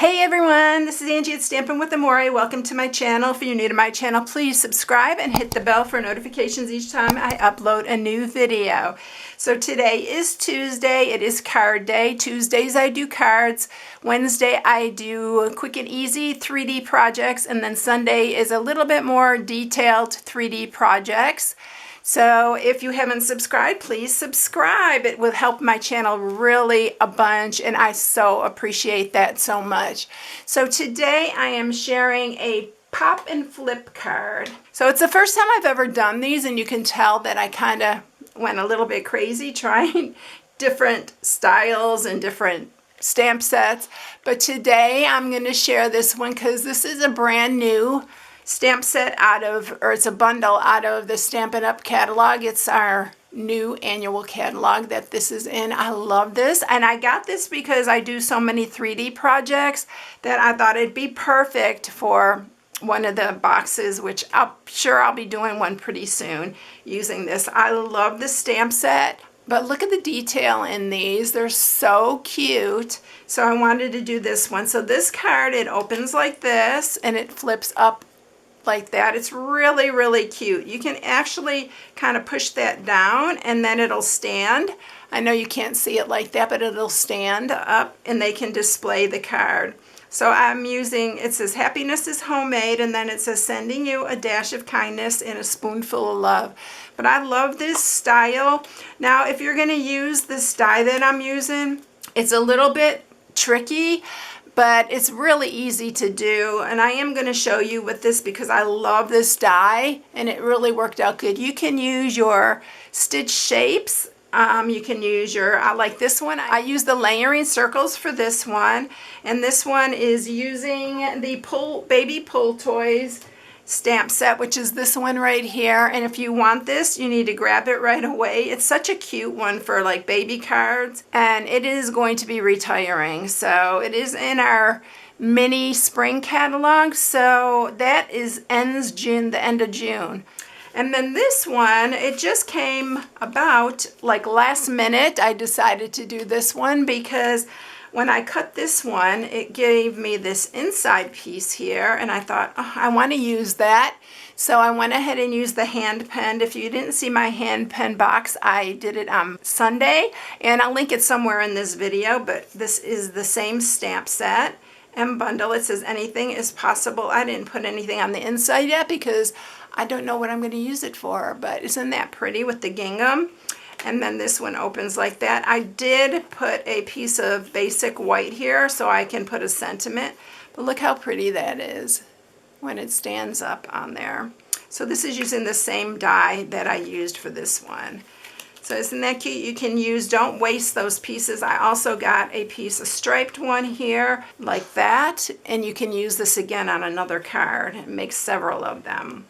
Hey everyone, this is Angie at Stampin' with Amore. Welcome to my channel. If you're new to my channel, please subscribe and hit the bell for notifications each time I upload a new video. So today is Tuesday. It is card day. Tuesdays I do cards. Wednesday I do quick and easy 3D projects, and then Sunday is a little bit more detailed 3D projects. So if you haven't subscribed, please subscribe. It will help my channel really a bunch, and I so appreciate that so much. So today I am sharing a pop and flip card. So it's the first time I've ever done these, and you can tell that I kind of went a little bit crazy trying different styles and different stamp sets. But today I'm going to share this one because this is a brand new stamp set it's a bundle out of the Stampin'Up catalog. It's our new annual catalog that this is in. I love this, and I got this because I do so many 3D projects that I thought it'd be perfect for one of the boxes, which I'm sure I'll be doing one pretty soon using this. I love the stamp set, but look at the detail in these. They're so cute. So I wanted to do this one. So this card, it opens like this and it flips up like that. It's really, really cute. You can actually kind of push that down and then it'll stand. I know you can't see it like that, but it'll stand up and they can display the card. So I'm using, it says happiness is homemade, and then it says sending you a dash of kindness and a spoonful of love. But I love this style. Now, if you're going to use this die that I'm using, it's a little bit tricky, but it's really easy to do, and I am going to show you with this because I love this die and it really worked out good. You can use your stitch shapes. You can use I like this one. I use the layering circles for this one, and this one is using the Baby Pull Toys stamp set, which is this one right here. And if you want this, you need to grab it right away. It's such a cute one for like baby cards, and it is going to be retiring. So it is in our mini spring catalog. So that ends June, the end of June. And then this one, it just came about like last minute. I decided to do this one because when I cut this one, it gave me this inside piece here, and I thought, oh, I want to use that. So I went ahead and used the hand pen. If you didn't see my hand pen box, I did it on Sunday, and I'll link it somewhere in this video, but this is the same stamp set and bundle. It says anything is possible. I didn't put anything on the inside yet because I don't know what I'm going to use it for, but isn't that pretty with the gingham? And then this one opens like that. I did put a piece of basic white here so I can put a sentiment, but look how pretty that is when it stands up on there. So this is using the same die that I used for this one. So isn't that cute? You can use, don't waste those pieces. I also got a piece of striped one here like that, and you can use this again on another card and make several of them.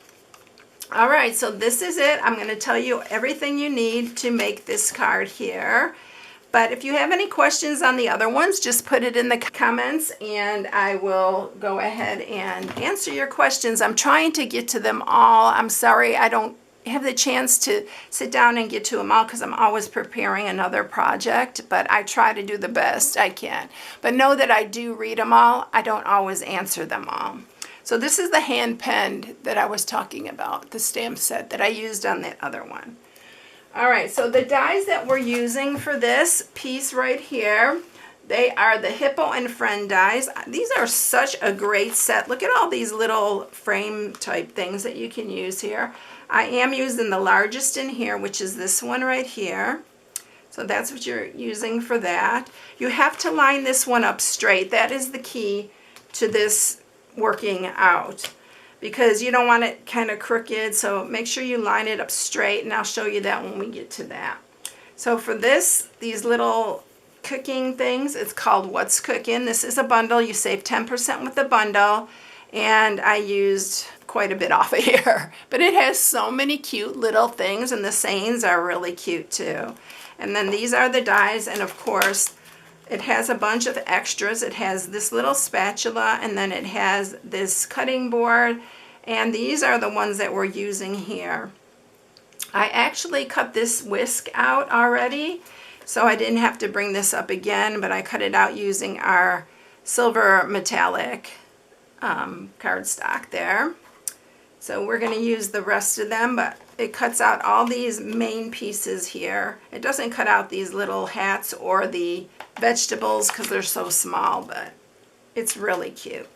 All right, so this is it. I'm going to tell you everything you need to make this card here. But if you have any questions on the other ones, just put it in the comments and I will go ahead and answer your questions. I'm trying to get to them all. I'm sorry I don't have the chance to sit down and get to them all because I'm always preparing another project, but I try to do the best I can. But know that I do read them all. I don't always answer them all. So this is the hand pen that I was talking about, the stamp set that I used on that other one. All right, so the dies that we're using for this piece right here, they are the Hippo and Friend dies. These are such a great set. Look at all these little frame type things that you can use here. I am using the largest in here, which is this one right here. So that's what you're using for that. You have to line this one up straight. That is the key to this working out, because you don't want it kind of crooked, so make sure you line it up straight, and I'll show you that when we get to that. So for these little cooking things, it's called What's Cooking. This is a bundle. You save 10% with the bundle, and I used quite a bit off of here, but it has so many cute little things, and the sayings are really cute too. And then these are the dies, and of course it has a bunch of extras. It has this little spatula, and then it has this cutting board, and these are the ones that we're using here. I actually cut this whisk out already, so I didn't have to bring this up again, but I cut it out using our silver metallic cardstock there. So we're going to use the rest of them, but it cuts out all these main pieces here. It doesn't cut out these little hats or the vegetables because they're so small, but it's really cute.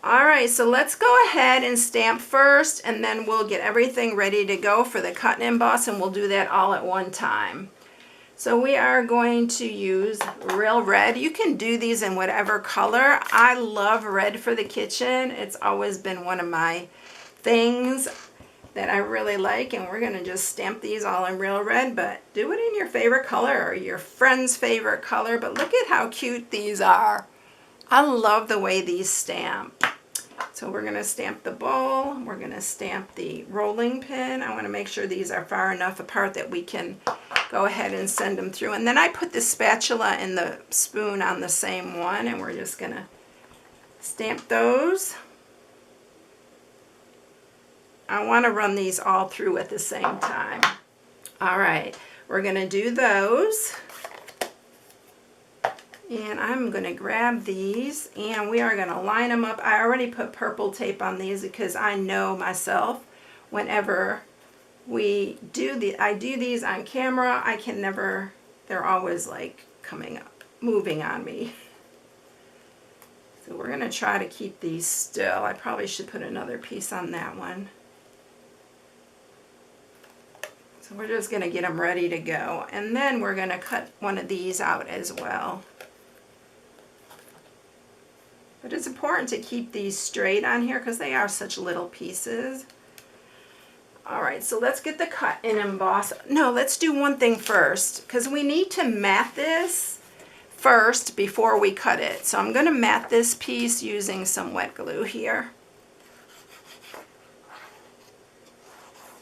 All right, so let's go ahead and stamp first, and then we'll get everything ready to go for the cut and emboss, and we'll do that all at one time. So we are going to use real red. You can do these in whatever color. I love red for the kitchen. It's always been one of my things that I really like, and we're gonna just stamp these all in real red, but do it in your favorite color or your friend's favorite color. But look at how cute these are. I love the way these stamp. So we're gonna stamp the bowl, we're gonna stamp the rolling pin. I wanna make sure these are far enough apart that we can go ahead and send them through. And then I put the spatula and the spoon on the same one, and we're just gonna stamp those. I want to run these all through at the same time. All right, we're going to do those. And I'm going to grab these, and we are going to line them up. I already put purple tape on these because I know myself, whenever I do these on camera, I can never, they're always like coming up, moving on me. So we're going to try to keep these still. I probably should put another piece on that one. So we're just going to get them ready to go. And then we're going to cut one of these out as well. But it's important to keep these straight on here because they are such little pieces. All right, so let's get the cut and emboss. No, let's do one thing first because we need to mat this first before we cut it. So I'm going to mat this piece using some wet glue here.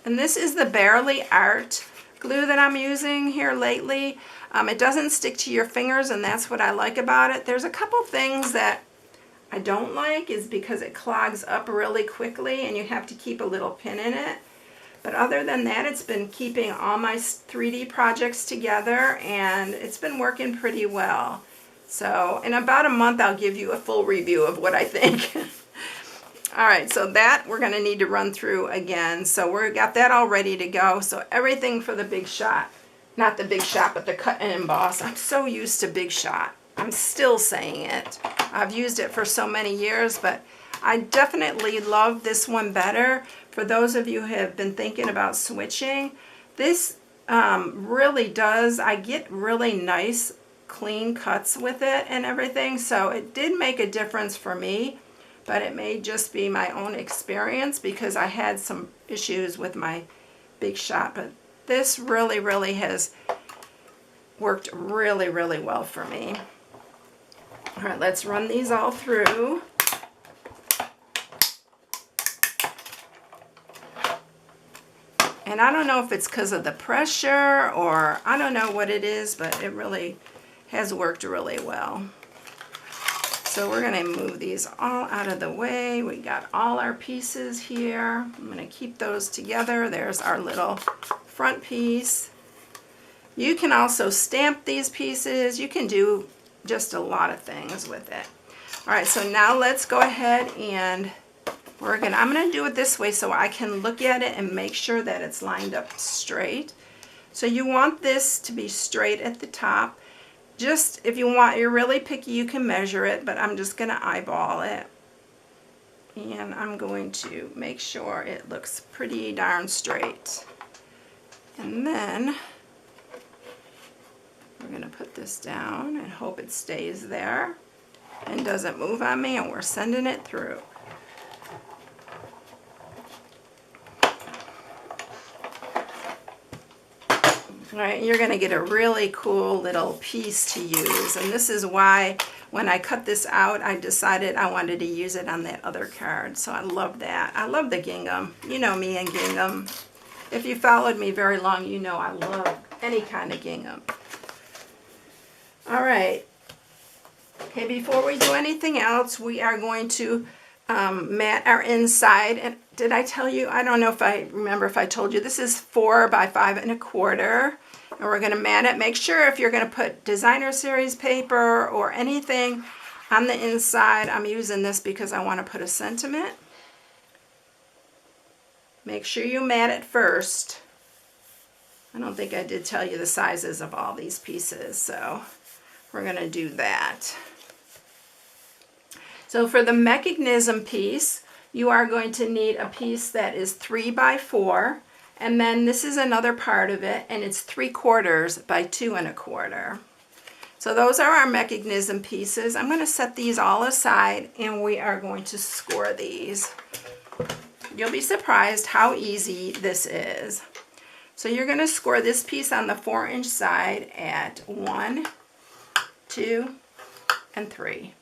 And this is the Barely Art glue that I'm using here lately. It doesn't stick to your fingers, and that's what I like about it. There's a couple things that I don't like is because it clogs up really quickly and you have to keep a little pin in it. But other than that, it's been keeping all my 3D projects together, and it's been working pretty well. So in about a month, I'll give you a full review of what I think. All right, so that we're going to need to run through again. So we've got that all ready to go. So everything for the Big Shot, not the Big Shot, but the cut and emboss. I'm so used to Big Shot. I'm still saying it. I've used it for so many years, but I definitely love this one better. For those of you who have been thinking about switching, this really does, I get really nice clean cuts with it and everything. So it did make a difference for me. But it may just be my own experience because I had some issues with my Big Shot. But this really, really has worked really, really well for me. All right, let's run these all through. And I don't know if it's because of the pressure or I don't know what it is, but it really has worked really well. So we're going to move these all out of the way. We got all our pieces here. I'm going to keep those together. There's our little front piece. You can also stamp these pieces. You can do just a lot of things with it. All right, so now let's go ahead and I'm going to do it this way so I can look at it and make sure that it's lined up straight. So you want this to be straight at the top. Just if you're really picky, you can measure it, but I'm just going to eyeball it. And I'm going to make sure it looks pretty darn straight. And then we're going to put this down and hope it stays there and doesn't move on me, and we're sending it through. All right, you're going to get a really cool little piece to use, and this is why when I cut this out, I decided I wanted to use it on that other card. So I love that. I love the gingham. You know me and gingham. If you followed me very long, you know I love any kind of gingham. All right. Okay, before we do anything else, we are going to mat our inside. And did I tell you? I don't know if I remember if I told you. This is 4 by 5 1/4. And we're going to mat it. Make sure if you're going to put designer series paper or anything On the inside, I'm using this because I want to put a sentiment. Make sure you mat it first. I don't think I did tell you the sizes of all these pieces, so we're going to do that. So for the mechanism piece, you are going to need a piece that is 3 by 4, and then this is another part of it, and it's 3/4 by 2 1/4. So those are our mechanism pieces. I'm going to set these all aside, and we are going to score these. You'll be surprised how easy this is. So you're going to score this piece on the 4-inch side at 1, 2, and 3.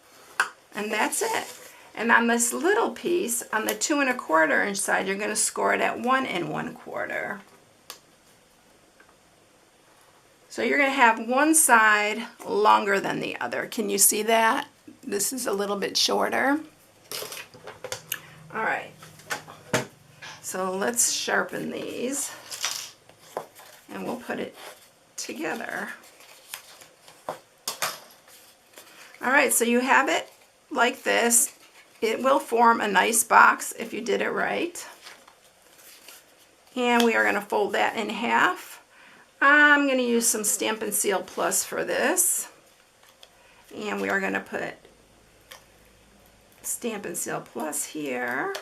And that's it. And on this little piece, on the 2 1/4-inch side, you're going to score it at 1 1/4. So you're going to have one side longer than the other. Can you see that? This is a little bit shorter. All right. So let's sharpen these. And we'll put it together. All right, so you have it like this. It will form a nice box if you did it right. And we are going to fold that in half. I'm going to use some Stampin' Seal Plus for this. And we are going to put Stampin' Seal Plus here.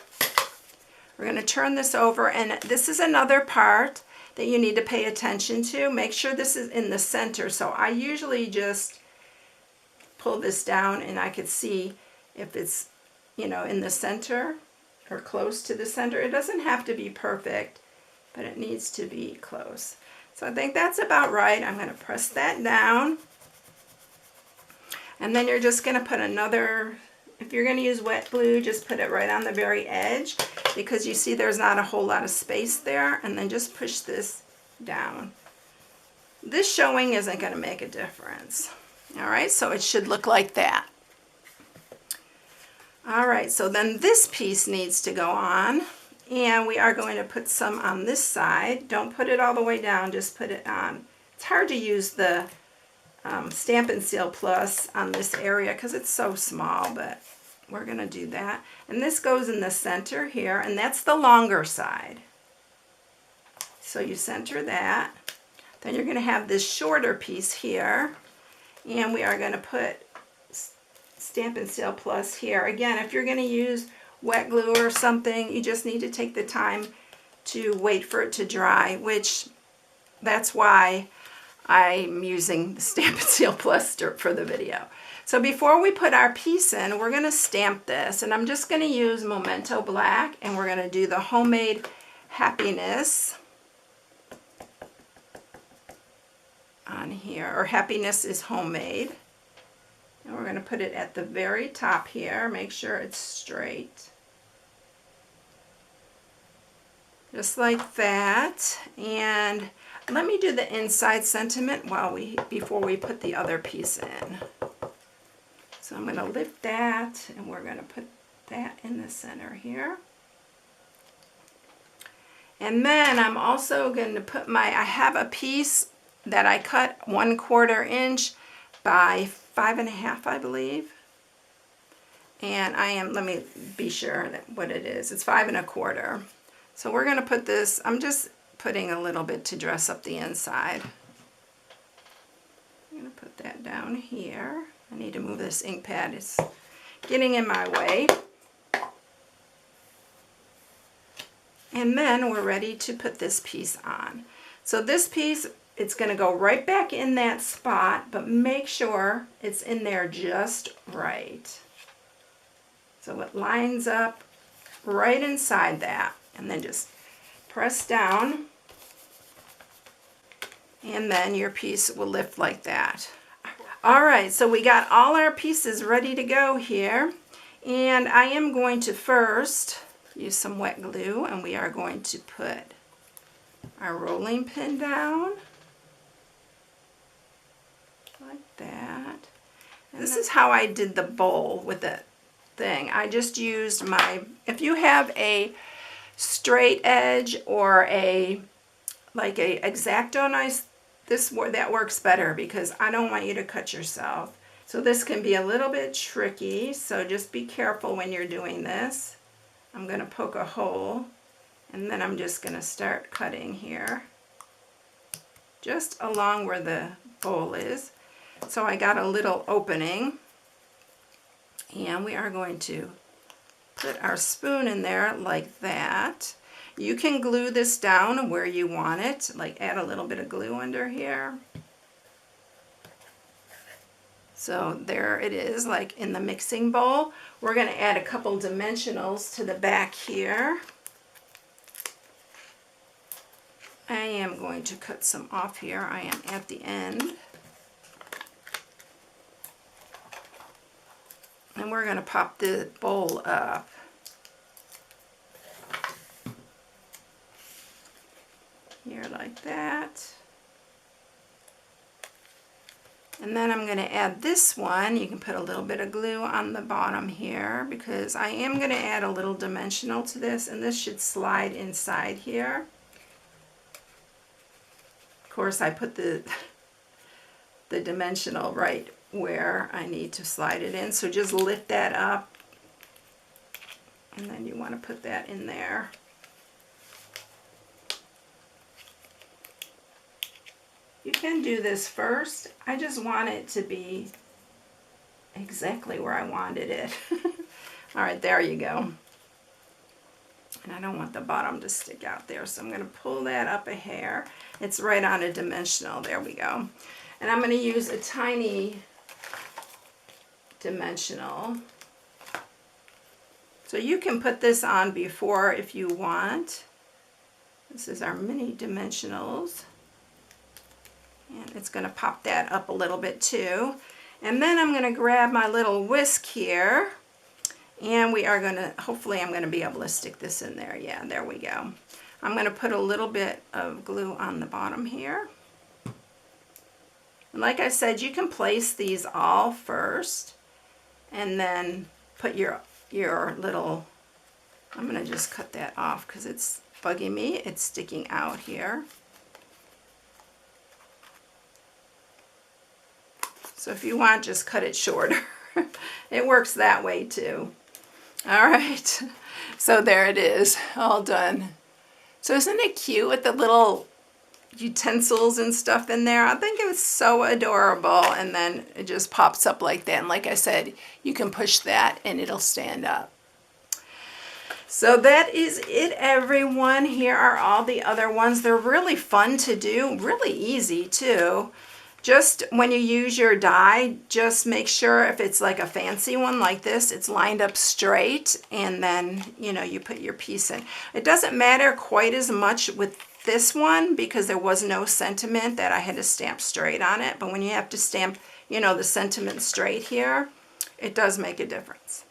We're going to turn this over, and this is another part that you need to pay attention to. Make sure this is in the center. So I usually just pull this down and I could see if it's, you know, in the center or close to the center. It doesn't have to be perfect, but it needs to be close. So I think that's about right. I'm going to press that down. And then you're just going to put another, if you're going to use wet glue, just put it right on the very edge, because you see there's not a whole lot of space there, and then just push this down. This showing isn't going to make a difference. All right, so it should look like that. All right, so then this piece needs to go on, and we are going to put some on this side. Don't put it all the way down, just put it on. It's hard to use the Stampin' Seal Plus on this area because it's so small, but we're going to do that. And this goes in the center here, and that's the longer side. So you center that. Then you're going to have this shorter piece here, and we are going to put Stampin' Seal Plus here. Again, if you're going to use wet glue or something, you just need to take the time to wait for it to dry, which that's why I'm using the Stampin' Seal Plus for the video. So before we put our piece in, we're going to stamp this, and I'm just going to use Memento Black, and we're going to do the Homemade Happiness on here, or Happiness is Homemade. And we're going to put it at the very top here. Make sure it's straight. Just like that. And let me do the inside sentiment before we put the other piece in. So I'm going to lift that, and we're going to put that in the center here. And then I'm also going to put I have a piece that I cut 1/4 inch by 5.5, I believe. And let me be sure what it is. It's 5 1/4. So we're going to put this, I'm just putting a little bit to dress up the inside. I'm going to put that down here. I need to move this ink pad. It's getting in my way. And then we're ready to put this piece on. So this piece, it's going to go right back in that spot, but make sure it's in there just right. So it lines up right inside that, and then just press down, and then your piece will lift like that. All right, so we got all our pieces ready to go here, and I am going to first use some wet glue, and we are going to put our rolling pin down like that. And this is how I did the bowl with the thing. I just used if you have a straight edge or like a X-Acto knife, that works better, because I don't want you to cut yourself. So this can be a little bit tricky, so just be careful when you're doing this. I'm going to poke a hole, and then I'm just going to start cutting here, just along where the bowl is. So I got a little opening, and we are going to put our spoon in there like that. You can glue this down where you want it, like add a little bit of glue under here. So there it is, like in the mixing bowl. We're going to add a couple dimensionals to the back here. I am going to cut some off here. I am at the end. And we're going to pop the bowl up. Here like that. And then I'm going to add this one. You can put a little bit of glue on the bottom here because I am going to add a little dimensional to this, and this should slide inside here. Of course, I put the dimensional right where I need to slide it in, so just lift that up, and then you want to put that in there. You can do this first. I just want it to be exactly where I wanted it. All right, there you go. And I don't want the bottom to stick out there, so I'm going to pull that up a hair. It's right on a dimensional. There we go. And I'm going to use a tiny dimensional. So you can put this on before if you want. This is our mini dimensionals. And it's going to pop that up a little bit too. And then I'm going to grab my little whisk here. And we are going to, hopefully I'm going to be able to stick this in there. Yeah, there we go. I'm going to put a little bit of glue on the bottom here. And like I said, you can place these all first. And then put your little, I'm going to just cut that off because it's bugging me. It's sticking out here. So if you want, just cut it shorter. It works that way too. All right, so there it is, all done. So isn't it cute with the little utensils and stuff in there? I think it was so adorable, and then it just pops up like that. And like I said, you can push that and it'll stand up. So that is it, everyone. Here are all the other ones. They're really fun to do, really easy too. Just when you use your die, just make sure if it's like a fancy one like this, it's lined up straight, and then, you know, you put your piece in. It doesn't matter quite as much with this one because there was no sentiment that I had to stamp straight on it, but when you have to stamp, you know, the sentiment straight here, it does make a difference.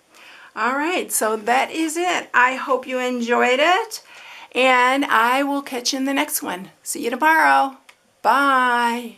All right, so that is it. I hope you enjoyed it, and I will catch you in the next one. See you tomorrow. Bye.